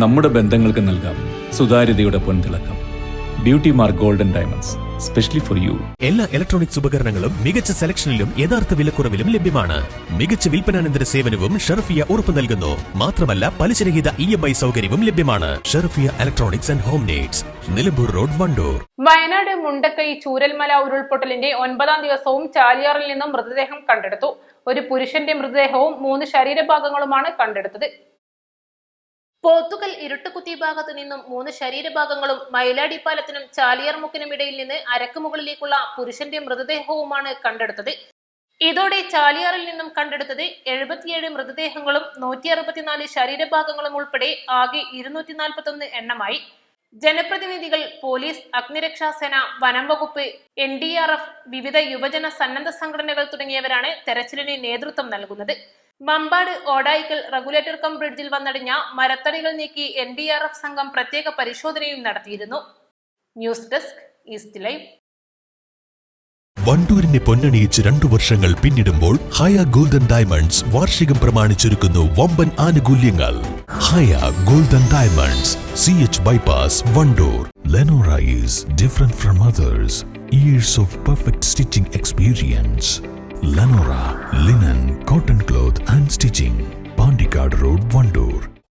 നമ്മുടെ ബന്ധങ്ങൾക്ക് നൽകാം സുതാര്യതയുടെ പൊൻതിളക്കം. Beauty Mark Golden Diamonds, specially for you. എല്ലാ ഇലക്ട്രോണിക്സ് ഉപകരണങ്ങളും മികച്ച സെലക്ഷനിലും യഥാർത്ഥ വിലക്കുറവിലും ലഭ്യമാണ്. മികച്ച വിൽപ്പനാനന്തര സേവനവും ഷെർഫിയ ഉറപ്പു നൽകുന്നു. മാത്രമല്ല, പലിശരഹിത EMI സൗകര്യവും ലഭ്യമാണ്. Sherfia Electronics and Home Needs, Nilambur road, Wandoor. Wayanad Mundakkai Chooralmala ഉരുൾപൊട്ടലിന്റെ 9ാം ദിവസവും ചാലിയാറിൽ നിന്നും മൃതദേഹം കണ്ടെടുത്തു. ഒരു പുരുഷന്റെ മൃതദേഹവും 3 ശരീരഭാഗങ്ങളുമാണ് കണ്ടെടുത്തത്. പോത്തുകൽ ഇരുട്ടുകുത്തി ഭാഗത്തു നിന്നും 3 ശരീരഭാഗങ്ങളും മയിലാടി പാലത്തിനും ചാലിയാർ മുക്കിനും ഇടയിൽ നിന്ന് അരക്ക് മുകളിലേക്കുള്ള പുരുഷന്റെ മൃതദേഹവുമാണ് കണ്ടെടുത്തത്. ഇതോടെ ചാലിയാറിൽ നിന്നും കണ്ടെടുത്തത് 77 മൃതദേഹങ്ങളും 164 ശരീരഭാഗങ്ങളും ഉൾപ്പെടെ ആകെ 241 എണ്ണമായി. ജനപ്രതിനിധികൾ, പോലീസ്, അഗ്നിരക്ഷാസേന, വനം വകുപ്പ്, NDRF, വിവിധ യുവജന സന്നദ്ധ സംഘടനകൾ തുടങ്ങിയവരാണ് തെരച്ചിലിന് നേതൃത്വം നൽകുന്നത്. മമ്പാട് ഓടായിക്കൽ റെഗുലേറ്റർ കം ബ്രിഡ്ജിൽ വന്നടിഞ്ഞ മരത്തടികൾ നീക്കി NDRF സംഘം പ്രത്യേക പരിശോധനയും നടത്തിയിരുന്നു. News Desk, East Live. വണ്ടൂരിനെ പൊന്നണിയിച്ച് 2 വർഷങ്ങൾ പിന്നിടുമ്പോൾ ഹയ ഗോൾഡൻ ഡയമണ്ട്സ് വാർഷികം പ്രമാണിച്ചൊരുക്കുന്നു വമ്പൻ ആനുകൂല്യങ്ങൾ. Haya Golden Diamonds, CH bypass, Wandoor. Lenora is different from others. Years of perfect stitching experience. Lenora, linen, cotton cloth and stitching. Pandikad Road, Vandoor.